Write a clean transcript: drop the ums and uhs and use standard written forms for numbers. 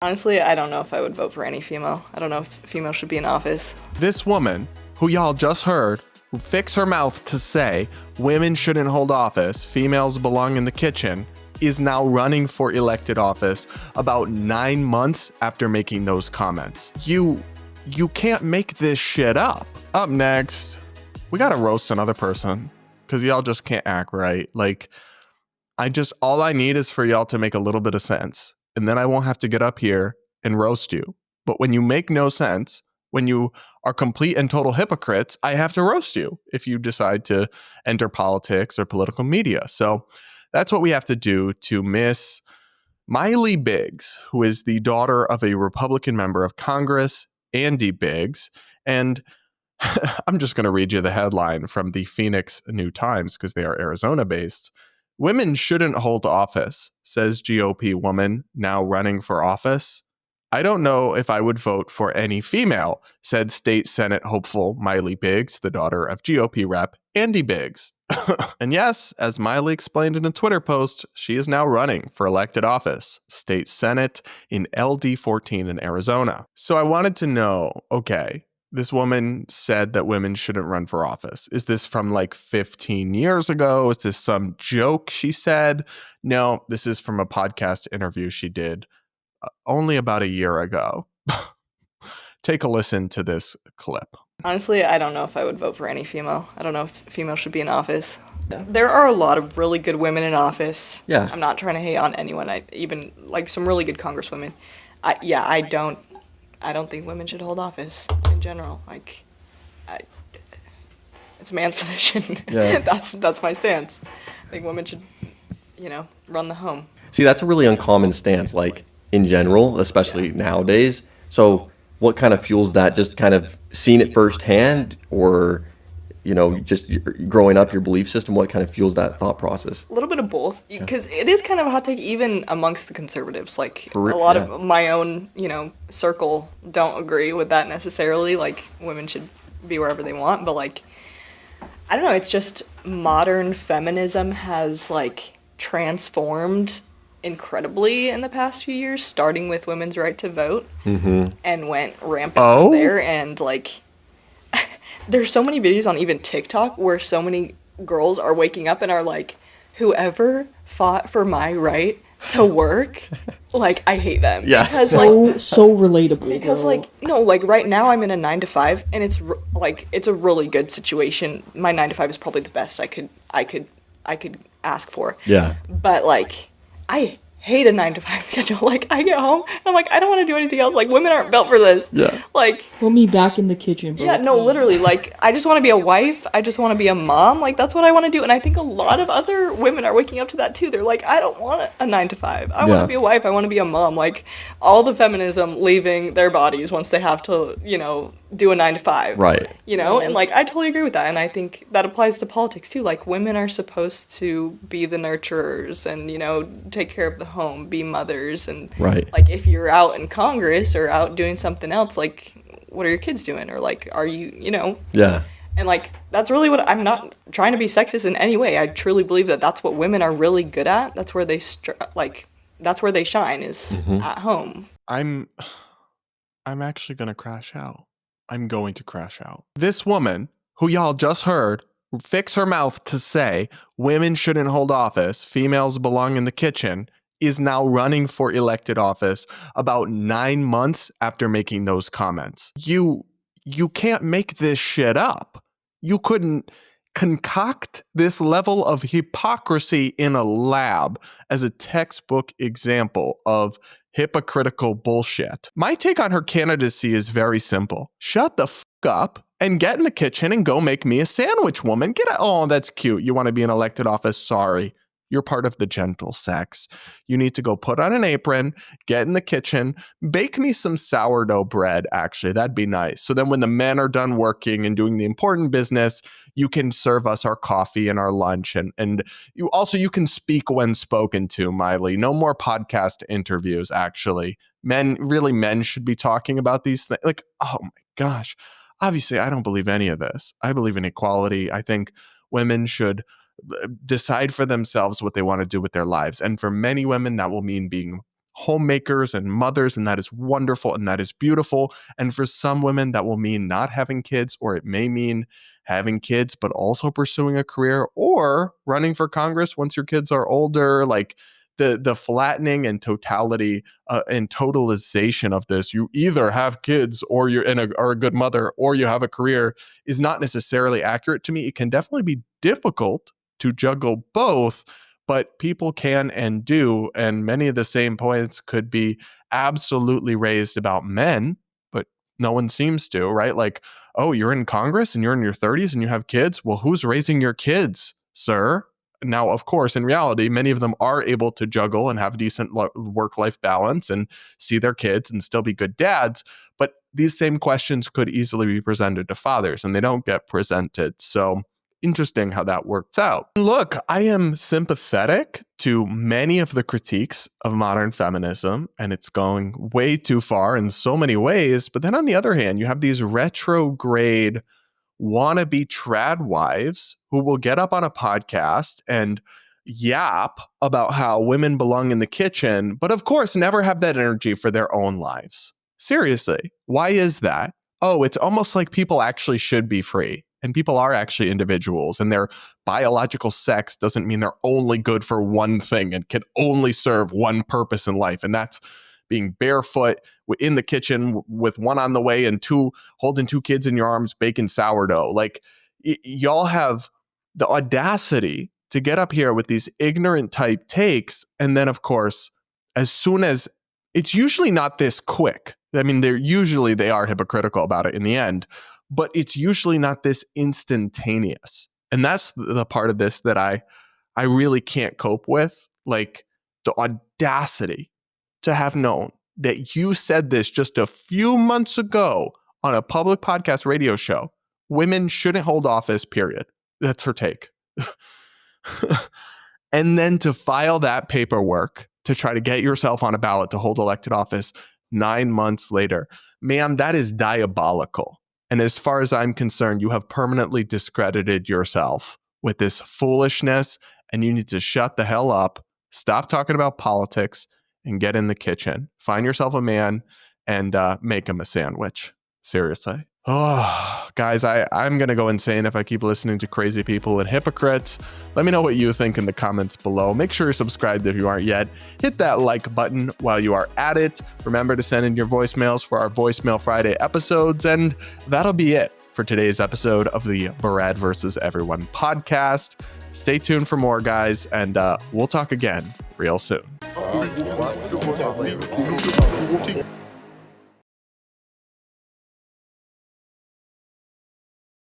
Honestly, I don't know if I would vote for any female. I don't know if female should be in office. This woman, who y'all just heard, fix her mouth to say women shouldn't hold office, females belong in the kitchen, is now running for elected office about 9 months after making those comments. You can't make this shit up. Up next, we gotta roast another person, because y'all just can't act right. Like, all I need is for y'all to make a little bit of sense, and then I won't have to get up here and roast you. But when you make no sense, when you are complete and total hypocrites, I have to roast you if you decide to enter politics or political media. So that's what we have to do to Miss Mylie Biggs, who is the daughter of a Republican member of Congress, Andy Biggs. And I'm just going to read you the headline from the Phoenix New Times because they are Arizona based. Women shouldn't hold office, says GOP woman now running for office. I don't know if I would vote for any female, said state Senate hopeful Mylie Biggs, the daughter of GOP rep Andy Biggs. And yes, as Mylie explained in a Twitter post, she is now running for elected office, state Senate in LD 14 in Arizona. So I wanted to know, okay, this woman said that women shouldn't run for office. Is this from like 15 years ago? Is this some joke she said? No, this is from a podcast interview she did only about a year ago. Take a listen to this clip. Honestly, I don't know if I would vote for any female. I don't know if female should be in office. Yeah. There are a lot of really good women in office. Yeah. I'm not trying to hate on anyone. Even like some really good congresswomen. I don't think women should hold office in general. It's a man's position. Yeah. That's my stance. I think women should, run the home. See, that's a really uncommon stance, like in general, especially nowadays. So what kind of fuels that? Just kind of seeing it firsthand, or just growing up, your belief system? What kind of fuels that thought process? A little bit of both, because it is kind of a hot take even amongst the conservatives. Like a lot of my own, circle don't agree with that necessarily. Like women should be wherever they want, but like, I don't know. It's just modern feminism has like transformed incredibly in the past few years, starting with women's right to vote, and went rampant from there. And like, there's so many videos on even TikTok where so many girls are waking up and are like, whoever fought for my right to work, like, I hate them. Yeah. Because so relatable. Because like right now I'm in a 9-to-5 and it's a really good situation. My 9-to-5 is probably the best I could ask for. Yeah. But like, I hate a 9-to-5 schedule. Like, I get home and I'm like, I don't want to do anything else. Like, women aren't built for this. Yeah. Like, put me back in the kitchen, bro. Yeah, no, literally. Like, I just want to be a wife. I just want to be a mom. Like, that's what I want to do. And I think a lot of other women are waking up to that too. They're like, I don't want a 9-to-5. I want to be a wife. I want to be a mom. Like, all the feminism leaving their bodies once they have to, do a 9-to-5. Right. And like, I totally agree with that. And I think that applies to politics too. Like, women are supposed to be the nurturers and, take care of the home, be mothers. And right. Like, if you're out in Congress or out doing something else, like, what are your kids doing? Or like, are you, Yeah. And like, that's really what, I'm not trying to be sexist in any way. I truly believe that that's what women are really good at. That's where they that's where they shine, is at home. I'm actually going to crash out. I'm going to crash out. This woman, who y'all just heard, fix her mouth to say women shouldn't hold office, females belong in the kitchen, is now running for elected office about 9 months after making those comments. You can't make this shit up. You couldn't concoct this level of hypocrisy in a lab as a textbook example of hypocritical bullshit. My take on her candidacy is very simple. Shut the fuck up and get in the kitchen and go make me a sandwich, woman. Oh, that's cute. You want to be in elected office? Sorry. You're part of the gentle sex. You need to go put on an apron, get in the kitchen, bake me some sourdough bread, actually. That'd be nice. So then when the men are done working and doing the important business, you can serve us our coffee and our lunch. And you can speak when spoken to, Mylie. No more podcast interviews, actually. Men should be talking about these things. Like, oh my gosh. Obviously, I don't believe any of this. I believe in equality. I think women should decide for themselves what they want to do with their lives. And for many women, that will mean being homemakers and mothers, and that is wonderful and that is beautiful. And for some women, that will mean not having kids, or it may mean having kids, but also pursuing a career or running for Congress once your kids are older. Like the flattening and totality and totalization of this, you either have kids or you're are a good mother or you have a career, is not necessarily accurate to me. It can definitely be difficult to juggle both, but people can and do. And many of the same points could be absolutely raised about men, but no one seems to, right? Like, oh, you're in Congress and you're in your 30s and you have kids. Well, who's raising your kids, sir? Now, of course, in reality, many of them are able to juggle and have decent work-life balance and see their kids and still be good dads. But these same questions could easily be presented to fathers, and they don't get presented. So interesting how that works out. Look, I am sympathetic to many of the critiques of modern feminism, and it's going way too far in so many ways. But then on the other hand, you have these retrograde wannabe tradwives who will get up on a podcast and yap about how women belong in the kitchen, but of course never have that energy for their own lives. Seriously, why is that? Oh, it's almost like people actually should be free, and people are actually individuals, and their biological sex doesn't mean they're only good for one thing and can only serve one purpose in life, and that's being barefoot in the kitchen with one on the way and holding two kids in your arms baking sourdough. Like, y'all have the audacity to get up here with these ignorant type takes, and then of course, as soon as it's usually not this quick. I mean, they are hypocritical about it in the end, but it's usually not this instantaneous. And that's the part of this that I really can't cope with. Like, the audacity to have known that you said this just a few months ago on a public podcast radio show. Women shouldn't hold office, period. That's her take. And then to file that paperwork to try to get yourself on a ballot to hold elected office 9 months later. Ma'am, that is diabolical. And as far as I'm concerned, you have permanently discredited yourself with this foolishness, and you need to shut the hell up, stop talking about politics, and get in the kitchen. Find yourself a man and make him a sandwich. Seriously. Oh, guys, I'm going to go insane if I keep listening to crazy people and hypocrites. Let me know what you think in the comments below. Make sure you're subscribed if you aren't yet. Hit that like button while you are at it. Remember to send in your voicemails for our Voicemail Friday episodes. And that'll be it for today's episode of the Brad vs. Everyone podcast. Stay tuned for more, guys, and we'll talk again real soon.